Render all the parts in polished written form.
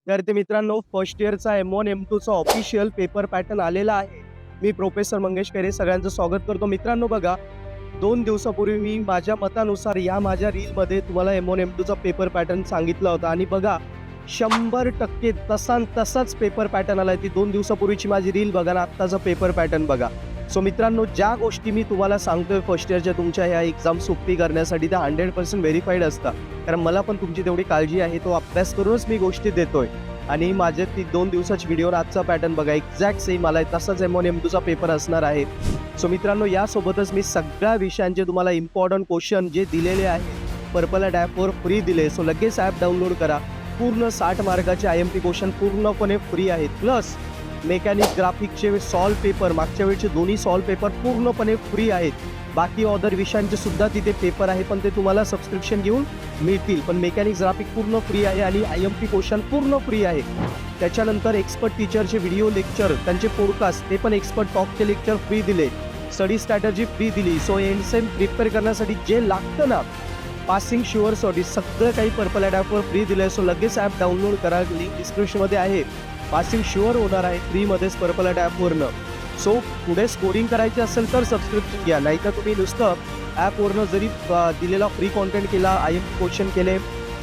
तर ते मित्रांनो फर्स्ट इयरचा M1 M2चा ऑफिशियल पेपर पॅटर्न आलेला आहे. मी प्रोफेसर मंगेश खैरे सगळ्यांचं स्वागत करतो. मित्रांनो बघा, 2 दिवसापूर्वी मी माझ्या मतानुसार या माझ्या रीलमध्ये तुम्हाला M1 M2चा पेपर पॅटर्न सांगितला होता आणि बघा 100% तसाच पेपर पॅटर्न आलाय. ती 2 दिवसापूर्वीची माझी रील बघा आणि आत्ताचा पेपर पॅटर्न बघा. सो मित्रांनो, ज्या गोष्टी मी तुम्हाला सांगतोय फर्स्ट इयरच्या तुमच्या ह्या एक्झाम सोपी करण्यासाठी त्या 100% व्हेरीफाईड असतात. कारण मला पण तुमची तेवढी काळजी आहे. तो अभ्यास करूनच मी गोष्टी देतोय. आणि माझे ती 2 दिवसाची व्हिडिओ आजचा पॅटर्न बघा, एक्झॅक्ट सेम आलाय. तसाच M1 M2चा पेपर असणार आहे. सो मित्रांनो, यासोबतच मी सगळ्या विषयांचे तुम्हाला इम्पॉर्टंट क्वेश्चन जे दिलेले आहेत पर्पल ॲपवर फ्री दिले. सो लगेच ॲप डाउनलोड करा. पूर्ण 60 मार्काचे IMP क्वेश्चन पूर्णपणे फ्री आहेत. प्लस मेकॅनिक ग्राफिकचे सॉल्व पेपर, मागच्या वेळचे दोन्ही सॉल्व पेपर पूर्णपणे फ्री आहेत. बाकी अदर विषयांचे सुद्धा तिथे पेपर आहे, पण ते तुम्हाला सबस्क्रिप्शन घेऊन मिळतील. पण मेकॅनिक ग्राफिक पूर्ण फ्री आहे आणि IMP क्वेश्चन पूर्ण फ्री आहे. त्याच्यानंतर एक्सपर्ट टीचरचे व्हिडिओ लेक्चर, त्यांचे पॉडकास्ट, ते पण एक्सपर्ट टॉकचे लेक्चर फ्री दिले. स्टडी स्ट्रॅटर्जी फ्री दिली. सो एंडसेम प्रिपेअर करण्यासाठी जे लागतं ना, पासिंग शुअरसाठी सगळं काही पर्पल ॲपवर फ्री दिलं आहे. सो लगेच ॲप डाउनलोड करा. लिंक डिस्क्रिप्शनमध्ये आहे. पासिंग शुअर होणार आहे फ्रीमध्येच पर्पल ॲपवरनं. सो पुढे स्कोरिंग करायचे असेल तर सबस्क्रिप्शन घ्या, नाहीतर तुम्ही नुसतं ॲपवरनं जरी दिलेला फ्री कॉन्टेंट केला, IMP क्वेश्चन केले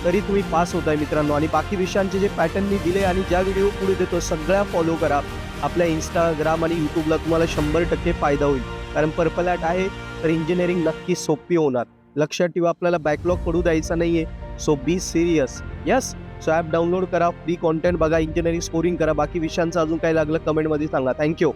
तरी तुम्ही पास होताय मित्रांनो. आणि बाकी विषयांचे जे पॅटर्न मी दिले आणि ज्या व्हिडिओ पुढे देतो सगळ्या फॉलो करा. आपल्या इंस्टाग्राम आणि यूट्यूबला तुम्हाला 100% फायदा होईल. कारण पर्पल ॲप आहे तर इंजिनिअरिंग नक्की सोपी होणार. लक्षात ठेवा, आपल्याला बॅकलॉग पडू द्यायचा नाहीये. So be serious. Yes. So app download करा, फ्री कॉन्टेंट बघा, इंजिनिअरिंग स्कोरिंग करा. बाकी विषयांचं अजून काही लागलं कमेंटमध्ये सांगा. थँक्यू.